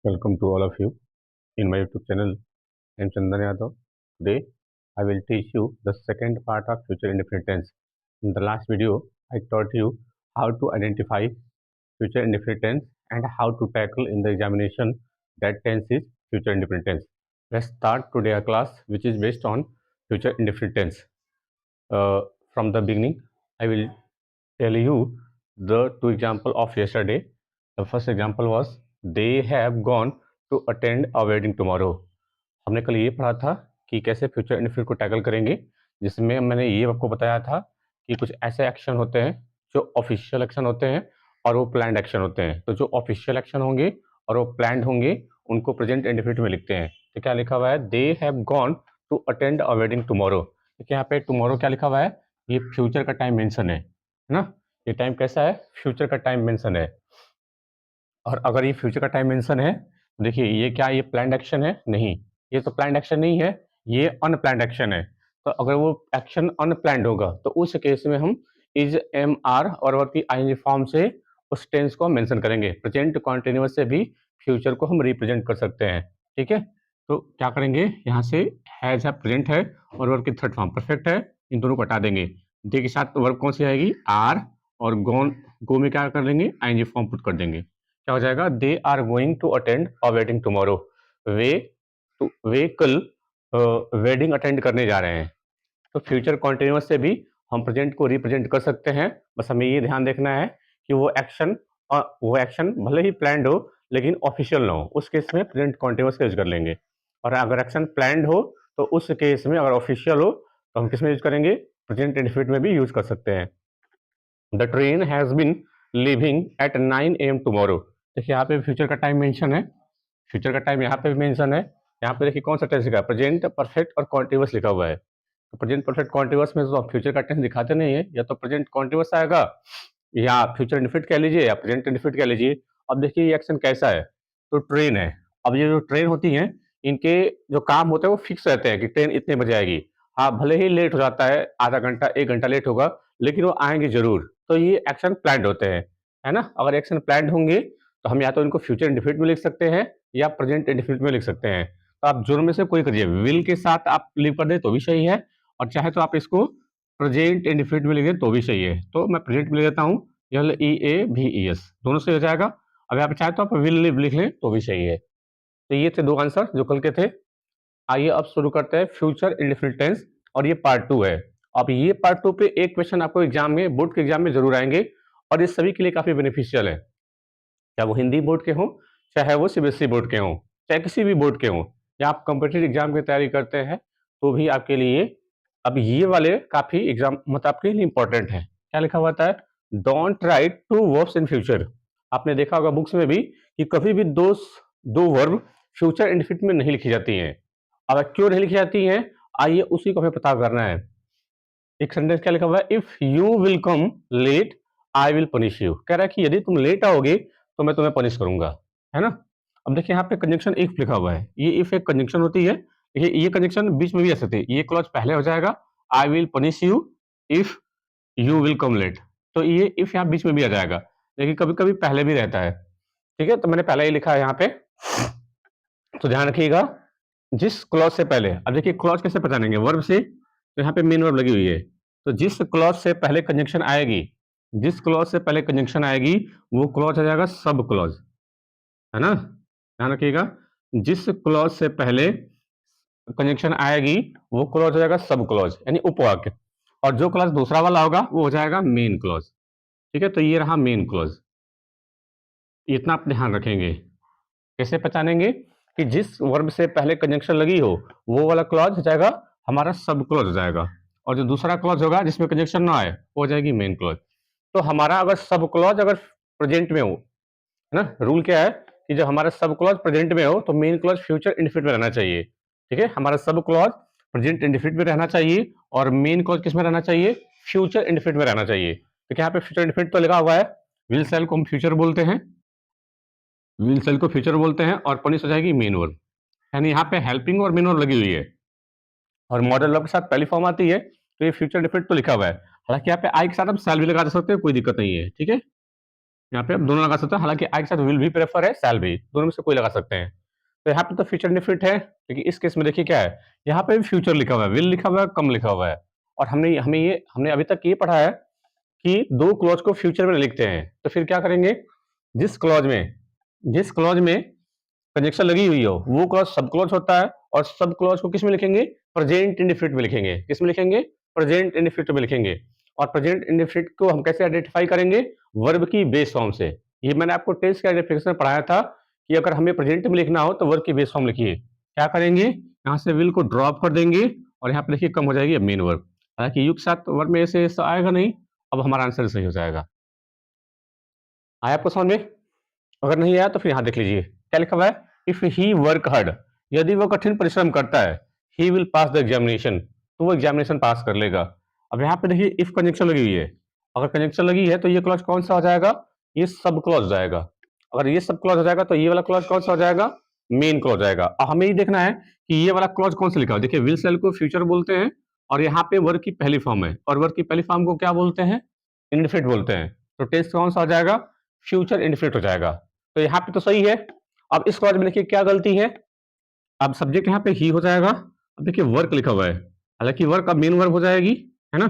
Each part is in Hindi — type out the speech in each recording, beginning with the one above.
Welcome to all of you in my YouTube channel. I am Chandan Yadav. Today, I will teach you the second part of future indefinite tense. In the last video, I taught you how to identify future indefinite tense and how to tackle in the examination that tense is future indefinite tense. Let's start today a class which is based on future indefinite tense. From the beginning, I will tell you the two example of yesterday. The first example was they have gone to attend a wedding tomorrow. हमने कल ये पढ़ा था कि कैसे फ्यूचर इंडेफिनिट को टैकल करेंगे, जिसमें मैंने ये आपको बताया था कि कुछ ऐसे एक्शन होते हैं जो ऑफिशियल एक्शन होते हैं और वो प्लान्ड एक्शन होते हैं। तो जो ऑफिशियल एक्शन होंगे और वो प्लान्ड होंगे उनको प्रेजेंट इंडेफिनिट में लिखते हैं। तो क्या लिखा हुआ है, they have gone to attend a wedding tomorrow. देखिए यहाँ पे टुमारो क्या लिखा हुआ है, ये फ्यूचर का टाइम मेंशन है ना। ये टाइम कैसा है, फ्यूचर का टाइम मेंशन है। और अगर ये फ्यूचर का टाइम मेंशन है, देखिए ये क्या, ये प्लान्ड एक्शन है? नहीं, ये तो प्लान्ड एक्शन नहीं है, ये अनप्लान्ड एक्शन है। तो अगर वो एक्शन अनप्लान्ड होगा तो उस केस में हम इज एम आर और वर्ब की आईएनजी फॉर्म से उस टेंस को मेंशन करेंगे। प्रेजेंट कॉन्टिन्यूअस से भी फ्यूचर को हम रिप्रेजेंट कर सकते हैं। ठीक है, तो क्या करेंगे, यहाँ से हैज है, प्रेजेंट है और वर्ब की थर्ड फॉर्म परफेक्ट है, इन दोनों को हटा देंगे। दे के साथ वर्ब कौन सी आएगी, आर, और गोन, गो में क्या कर लेंगे, आईएनजी फॉर्म पुट कर देंगे। क्या हो जाएगा, they are going to attend a wedding tomorrow. वे वे कल वेडिंग अटेंड करने जा रहे हैं। तो फ्यूचर कॉन्टिन्यूअस से भी हम प्रेजेंट को रिप्रेजेंट कर सकते हैं। बस हमें ये ध्यान देखना है कि वो एक्शन भले ही प्लान्ड हो लेकिन ऑफिशियल ना हो, उस केस में प्रेजेंट कॉन्टिन्यूअस का यूज कर लेंगे। और अगर एक्शन प्लान्ड हो तो उस केस में, अगर ऑफिशियल हो तो हम किस में यूज करेंगे, प्रेजेंट इंडेफिनिट में भी यूज कर सकते हैं। The train has been living at 9 AM tomorrow. देखिए यहाँ पे फ्यूचर का टाइम मेंशन है, फ्यूचर का टाइम यहाँ पे भी मेंशन है। यहाँ पे देखिए कौन सा टेंस लिखा है, प्रेजेंट परफेक्ट और कॉन्टिन्यूअस लिखा हुआ है। तो प्रेजेंट परफेक्ट कॉन्टिन्यूअस में तो फ्यूचर का टेंस दिखाते नहीं है, या तो प्रेजेंट कॉन्टिन्यूअस आएगा या फ्यूचर इंडेफिनिट कह लीजिए या प्रेजेंट इंडेफिनिट कह लीजिए। अब देखिए ये एक्शन कैसा है, तो ट्रेन है। अब ये जो ट्रेन होती है, इनके जो काम होते हैं वो फिक्स रहते हैं कि ट्रेन इतने बजे आएगी। हाँ, भले ही लेट हो जाता है, आधा घंटा 1 घंटा लेट होगा, लेकिन वो आएंगे जरूर। तो ये एक्शन प्लान्ड होते हैं, है ना। अगर एक्शन प्लान्ड होंगे तो हम या तो इनको फ्यूचर इंडेफिनिट में लिख सकते हैं या प्रेजेंट इंडेफिनिट में लिख सकते हैं। तो आप दोनों में से कोई करिए, विल के साथ आप लीव कर दे तो भी सही है, और चाहे तो आप इसको प्रेजेंट इंडेफिनिट में लिख दें तो भी सही है। तो मैं प्रेजेंट में लिख देता हूँ, EAVES दोनों से हो जाएगा। अब यहाँ पे चाहे तो आप विल लिव लिख लें तो भी सही है। तो ये थे दो आंसर जो कल के थे। आइए अब शुरू करते हैं फ्यूचर इंडेफिनिट टेंस, और ये पार्ट 2 है। अब ये पार्ट 2 पे एक क्वेश्चन आपको एग्जाम में, बोर्ड के एग्जाम में जरूर आएंगे, और ये सभी के लिए काफी बेनिफिशियल है, चाहे वो हिंदी बोर्ड के हों, चाहे वो सीबीएसई बोर्ड के हों, चाहे किसी भी बोर्ड के हों, या आप कॉम्पिटिटिव एग्जाम की तैयारी करते हैं तो भी आपके लिए अब ये वाले काफी एग्जाम मतलब आपके लिए इंपॉर्टेंट है। क्या लिखा हुआ है, don't write to verbs in future. आपने देखा होगा बुक्स में भी कि कभी भी दो वर्ब फ्यूचर इंडेफिनिट में नहीं लिखी जाती हैं। अब क्यों नहीं लिखी जाती हैं, आइए उसी को हमें पता करना है। एक सेंटेंस क्या लिखा हुआ है, if you will come late I will punish you. कह रहा है कि यदि तुम लेट आओगे तो मैं तुम्हें पनिश करूंगा, है ना। अब देखिए यहाँ पे कंजंक्शन इफ लिखा हुआ है, ये इफ एक कंजंक्शन होती है। ये कंजंक्शन बीच में भी आ सकती है, ये क्लॉज पहले हो जाएगा, I will punish you if you will come late, तो ये इफ यहाँ बीच में भी आ जाएगा, लेकिन कभी कभी पहले भी रहता है। ठीक है, तो मैंने पहले ही लिखा है यहाँ पे, तो ध्यान रखिएगा जिस क्लॉज से पहले। अब देखिए क्लॉज कैसे पहचानेंगे, वर्ब से, तो यहाँ पे मेन वर्ब लगी हुई है, तो जिस क्लॉज से पहले कंजंक्शन आएगी, जिस क्लॉज से पहले कंजंक्शन आएगी वो क्लॉज आ जाएगा सब क्लॉज, है ना। ध्यान रखिएगा, जिस क्लॉज से पहले कंजंक्शन आएगी वो क्लॉज हो जाएगा सब क्लॉज, यानी उपवाक्य, और जो क्लॉज दूसरा वाला होगा वो हो जाएगा मेन क्लॉज। ठीक है, तो ये रहा मेन क्लॉज, इतना आप ध्यान रखेंगे। कैसे पहचानेंगे कि जिस वर्ब से पहले कंजंक्शन लगी हो वो वाला क्लॉज हो जाएगा हमारा सब क्लॉज हो जाएगा, और जो दूसरा क्लॉज होगा जिसमें कंजंक्शन ना आए वो हो जाएगी मेन क्लॉज। तो हमारा अगर सब क्लॉज अगर प्रेजेंट में हो, है ना, रूल क्या है कि जब हमारा सब क्लॉज प्रेजेंट में हो तो मेन क्लॉज फ्यूचर इंडेफिनिट में रहना चाहिए। ठीक है, हमारा सब क्लॉज प्रेजेंट इंडेफिनिट में रहना चाहिए और मेन क्लॉज किस में रहना चाहिए, फ्यूचर इंडेफिनिट में रहना चाहिए। तो क्या यहाँ पे फ्यूचर इंडेफिनिट तो लिखा हुआ है, विल सेल को हम फ्यूचर बोलते हैं, विल सेल को फ्यूचर बोलते हैं, और पनिश हो जाएगी मेन वर्ब, यानी यहाँ पे हेल्पिंग और मेन वर्ब लगी हुई है, और मॉडल वर्ब के साथ पहली फॉर्म आती है, तो ये फ्यूचर इंडेफिनिट तो लिखा हुआ है। हालांकि यहाँ पे आई के साथ हम सेल भी लगा सकते हैं, कोई दिक्कत नहीं है। ठीक है, यहाँ पे आप दोनों लगा सकते हो, हालांकि आई के साथ विल भी प्रेफर है, शैल भी, दोनों में से कोई लगा सकते हैं। तो यहाँ पे तो फ्यूचर इंडेफिनिट है, लेकिन इस केस में देखिए क्या है, यहाँ पे भी फ्यूचर लिखा हुआ है, विल लिखा हुआ है, कम लिखा हुआ है। और हमने अभी तक ये पढ़ा है कि दो क्लॉज को फ्यूचर में लिखते हैं, तो फिर क्या करेंगे, जिस क्लॉज में कंजक्शन लगी हुई हो वो क्लॉज सब क्लॉज होता है, और सब क्लॉज को किस में लिखेंगे, प्रेजेंट इंडेफिनिट में लिखेंगे। किस में लिखेंगे, प्रेजेंट इंडेफिनिट में लिखेंगे। और प्रेजेंट इंडेफिनिट को हम कैसे आइडेंटिफाई करेंगे, वर्ब की बेस फॉर्म से। ये मैंने आपको टेंस के आइडेंटिफिकेशन में पढ़ाया था कि अगर हमें प्रेजेंट में लिखना हो तो वर्ब की बेस फॉर्म लिखिए। क्या करेंगे, यहाँ से विल को ड्रॉप कर देंगे और यहाँ पे देखिए कम हो जाएगी मेन वर्ब। हालांकि यू के साथ वर्ब में ऐसे आएगा नहीं, अब हमारा आंसर सही हो जाएगा। आया आपको समझ में? अगर नहीं आया तो फिर यहाँ देख लीजिए क्या लिखा हुआ है, इफ ही वर्क हार्ड, यदि वो कठिन परिश्रम करता है, he will pass the examination, तो वो एग्जामिनेशन पास कर लेगा। अब यहाँ पे देखिए इफ कंजंक्शन लगी हुई है, अगर कंजंक्शन लगी है तो ये क्लॉज कौन सा हो जाएगा, ये सब क्लॉज हो जाएगा। अगर ये सब क्लॉज हो जाएगा तो ये वाला क्लॉज कौन सा हो जाएगा, मेन क्लॉज जाएगा। अब हमें ये देखना है कि ये वाला क्लॉज कौन सा लिखा है। देखिए विल सेल को फ्यूचर बोलते हैं, और यहाँ पे वर्क की पहली फॉर्म है, और वर्क की पहली फॉर्म को क्या बोलते हैं, इंडेफिनिट बोलते हैं। तो टेंस कौन सा हो जाएगा, फ्यूचर इंडेफिनिट हो जाएगा। तो यहाँ पे तो सही है। अब इस क्लॉज में देखिए क्या गलती है, अब सब्जेक्ट यहाँ पे ही हो जाएगा। अब देखिए वर्क लिखा हुआ है, हालांकि वर्क अब मेन वर्ब हो जाएगी, है ना।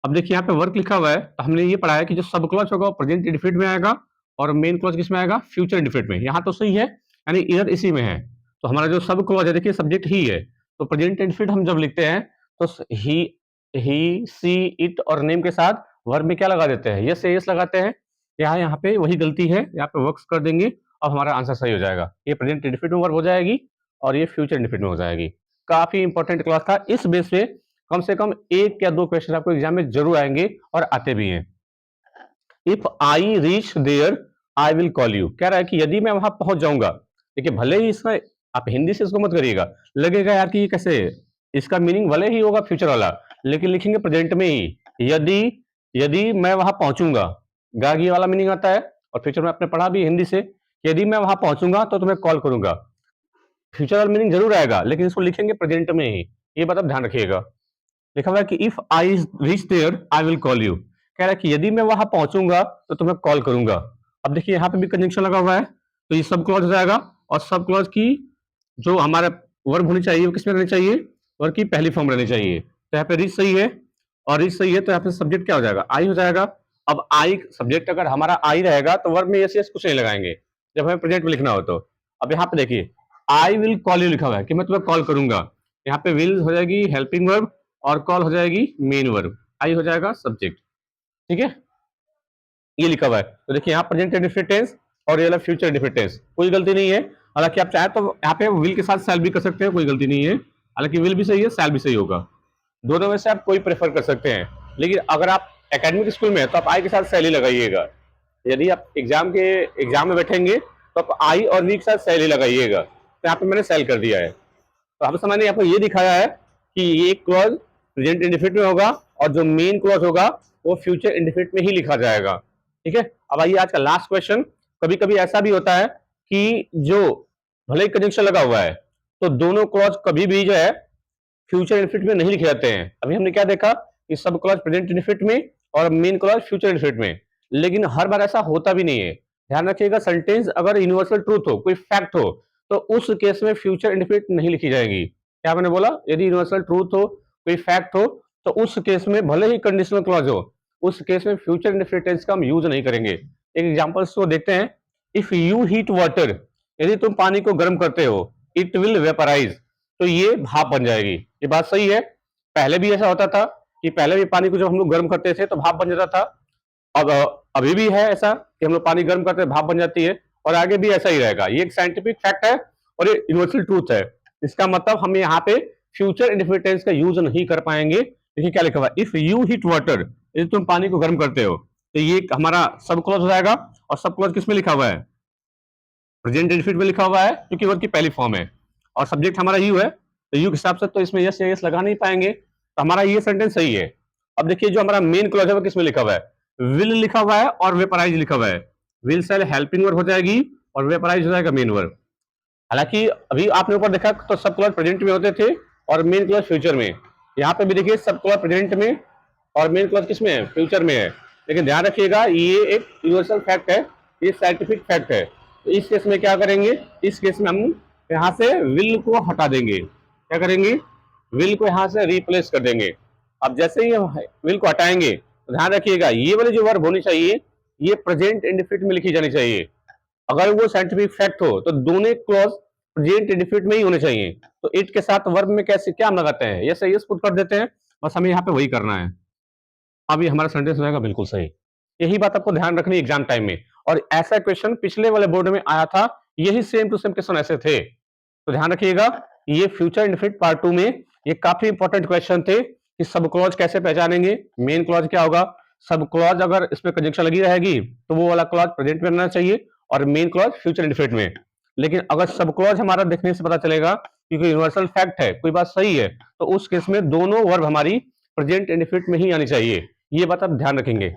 अब देखिए यहाँ पे वर्क लिखा हुआ है, तो हमने ये पढ़ा है कि जो सब क्लॉज होगा वो प्रेजेंट इंडेफिनिट में आएगा, और मेन क्लॉज किस में आएगा, फ्यूचर इंडेफिनिट में। यहाँ तो सही है, यानी इधर इसी में है। तो हमारा जो सब क्लॉज है, देखिए सब्जेक्ट ही है, तो प्रेजेंट इंडेफिनिट हम जब लिखते हैं तो ही सी इट और नेम के साथ वर्ब में क्या लगा देते हैं, यस यस लगाते हैं। यहाँ पे वही गलती है, यहाँ पे वर्क्स कर देंगे, अब हमारा आंसर सही हो जाएगा। ये प्रेजेंट इंडेफिनिट में वर्ब हो जाएगी और ये फ्यूचर इंडेफिनिट में हो जाएगी। काफी इंपॉर्टेंट क्लास था, इस बेस पे कम से कम 1 या 2 क्वेश्चन आपको एग्जाम में जरूर आएंगे और आते भी हैं। If I reach there I will call you, कह रहा है कि यदि मैं वहां पहुंच जाऊंगा। देखिए भले ही इसका, आप हिंदी से इसको मत करिएगा, लगेगा यार कि ये कैसे है, इसका मीनिंग भले ही होगा फ्यूचर वाला, लेकिन लिखेंगे प्रेजेंट में ही। यदि यदि मैं वहां पहुंचूंगा, गागी वाला मीनिंग आता है, और फ्यूचर में आपने पढ़ा भी हिंदी से, यदि मैं वहां पहुंचूंगा तो तुम्हें कॉल करूंगा। फ्यूचर वाला मीनिंग जरूर आएगा, लेकिन इसको लिखेंगे प्रेजेंट में ही, ये बात आप ध्यान रखिएगा। लिखा हुआ है कि if I reach there I will call you, कह रहा है कि यदि मैं वहां पहुंचूंगा तो तुम्हें कॉल करूंगा। अब देखिए यहाँ पे भी कंजंक्शन लगा हुआ है, तो ये सब क्लॉज हो जाएगा, और सब क्लॉज की जो हमारा वर्ब होनी चाहिए वो किसमें रहनी चाहिए, वर्ब की पहली फॉर्म रहनी चाहिए। तो यहाँ पे रीच सही है, और रीच सही है, तो यहाँ पे सब्जेक्ट क्या हो जाएगा, आई हो जाएगा। अब आई सब्जेक्ट अगर हमारा आई रहेगा तो वर्ब में यस यस कुछ नहीं लगाएंगे, जब हमें प्रेजेंट में लिखना हो तो। अब यहाँ पे देखिए आई विल कॉल यू लिखा हुआ है कि मैं तुम्हें कॉल करूंगा, यहाँ पे विल हो जाएगी हेल्पिंग वर्ब, और कॉल हो जाएगी मेन वर्ब, आई हो जाएगा सब्जेक्ट। ठीक है, ये लिखा हुआ है। तो देखिए यहाँ प्रेजेंट इंडेफिनिट टेंस और ये वाला फ्यूचर इंडेफिनिट टेंस, कोई गलती नहीं है। हालांकि आप चाहे तो यहाँ पे विल के साथ सैल भी कर सकते हैं, कोई गलती नहीं है। हालांकि विल भी सही है, सैल भी सही होगा, दोनों में से आप कोई प्रेफर कर सकते हैं। लेकिन अगर आप एकेडमिक स्कूल में है तो आप आई के साथ सैल ही लगाइएगा। यदि आप एग्जाम में बैठेंगे तो आप आई और वी के साथ सैल ही लगाइएगा। तो यहाँ पे मैंने सैल कर दिया है। तो हम समझ आपको ये दिखाया है कि ये क्लॉज प्रेजेंट इंडेफिनिट में होगा, और जो मेन क्लॉज होगा वो फ्यूचर इंडेफिनिट में ही लिखा जाएगा। ठीक है, अब आइए आज का लास्ट क्वेश्चन। कभी कभी ऐसा भी होता है कि जो भले ही कंजंक्शन लगा हुआ है तो दोनों क्लॉज कभी भी जो है फ्यूचर इंडेफिनिट में नहीं लिखे जाते हैं। अभी हमने क्या देखा कि सब क्लॉज प्रेजेंट इंडेफिनिट में और मेन क्लॉज फ्यूचर इंडेफिनिट में, लेकिन हर बार ऐसा होता भी नहीं है। ध्यान रखिएगा, सेंटेंस अगर यूनिवर्सल ट्रूथ हो, कोई फैक्ट हो, तो उस केस में फ्यूचर इंडेफिनिट नहीं लिखी जाएगी। क्या मैंने बोला, यदि यूनिवर्सल ट्रूथ हो, कोई फैक्ट हो, तो उस केस में भले ही कंडीशनल क्लॉज हो, उस केस में फ्यूचर इंडेफिनिट टेंस का हम यूज नहीं करेंगे। एक एग्जांपल को देखते हैं। इफ यू हीट वाटर, यदि तुम पानी को गर्म करते हो, इट विल वेपराइज, तो ये भाप बन जाएगी। ये बात सही है, पहले भी ऐसा होता था कि पहले भी पानी को जब हम लोग गर्म करते थे तो भाप बन जाता था। अब अभी भी है ऐसा कि हम लोग पानी गर्म करते हैं भाप बन जाती है, और आगे भी ऐसा ही रहेगा। ये एक साइंटिफिक फैक्ट है और ये यूनिवर्सल ट्रूथ है। इसका मतलब हम यहाँ पे फ्यूचर इंडेफिनिट टेंस का यूज नहीं कर पाएंगे। देखिए क्या लिखा हुआ है, इफ यू हीट वाटर, यदि तुम पानी को गर्म करते हो, तो ये हमारा सब क्लॉज हो जाएगा। और सब क्लॉज किसमें लिखा हुआ है, प्रेजेंट इंडेफिनिट में लिखा हुआ है, क्योंकि वर्ब की पहली फॉर्म है, और सब्जेक्ट हमारा यू है, तो यू के हिसाब से तो इसमें यस या यस लगा नहीं पाएंगे, तो हमारा ये सेंटेंस सही है। अब देखिए जो हमारा मेन क्लॉज है वो किसमें लिखा हुआ है, विल लिखा हुआ है और वेपराइज लिखा हुआ है। विल सेल हेल्पिंग वर्ब हो जाएगी और वेपराइज हो जाएगा मेन वर्ब। हालांकि अभी आपने ऊपर देखा तो सब क्लॉज प्रेजेंट में होते थे और मेन क्लॉज फ्यूचर में। यहाँ पे भी देखिए सब क्लॉज प्रेजेंट में और मेन क्लॉज किसमें है, फ्यूचर में है। लेकिन ध्यान रखिएगा ये एक यूनिवर्सल फैक्ट है, ये साइंटिफिक फैक्ट है। तो इस केस में क्या करेंगे, इस केस में हम यहाँ से विल को हटा देंगे। क्या करेंगे, विल को यहाँ से रिप्लेस कर देंगे। अब जैसे ही विल को हटाएंगे तो ध्यान रखिएगा ये वाली जो वर्ब होनी चाहिए ये प्रेजेंट इंडेफिनिट में लिखी जानी चाहिए। अगर वो साइंटिफिक फैक्ट हो तो दोनों क्लॉज प्रेजेंट इंडेफिनिट में ही होने चाहिए। तो इट के साथ वर्ब में कैसे क्या हम लगाते हैं, यस यस पुट कर देते हैं, बस हमें यहाँ पे वही करना है। अब ये हमारा सेंटेंस हो जाएगा बिल्कुल सही। यही बात आपको ध्यान रखनी एग्जाम टाइम में, और ऐसा क्वेश्चन पिछले वाले बोर्ड में आया था, यही सेम टू सेम क्वेश्चन ऐसे थे। तो ध्यान रखिएगा ये फ्यूचर इंडेफिनिट पार्ट 2 में ये काफी इंपॉर्टेंट क्वेश्चन थे कि सब क्लॉज कैसे पहचानेंगे, मेन क्लॉज क्या होगा, सब क्लॉज अगर इसमें कंजंक्शन लगी रहेगी तो वो वाला क्लॉज प्रेजेंट में रहना चाहिए और मेन क्लॉज फ्यूचर इंडेफिनिट में। लेकिन अगर सब क्लॉज हमारा देखने से पता चलेगा क्योंकि यूनिवर्सल फैक्ट है, कोई बात सही है, तो उस केस में दोनों वर्ब हमारी प्रेजेंट इंडेफिनिट में ही आनी चाहिए। ये बात आप ध्यान रखेंगे।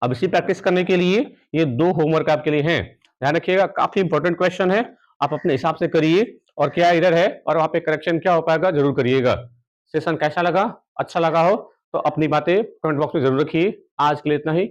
अब इसी प्रैक्टिस करने के लिए ये 2 होमवर्क आपके लिए हैं, ध्यान रखिएगा, काफी इंपॉर्टेंट क्वेश्चन है, आप अपने हिसाब से करिए और क्या एरर है और वहां पे करेक्शन क्या हो पाएगा जरूर करिएगा। सेशन कैसा लगा, अच्छा लगा हो तो अपनी बातें कमेंट बॉक्स में जरूर रखिए। आज के लिए इतना ही।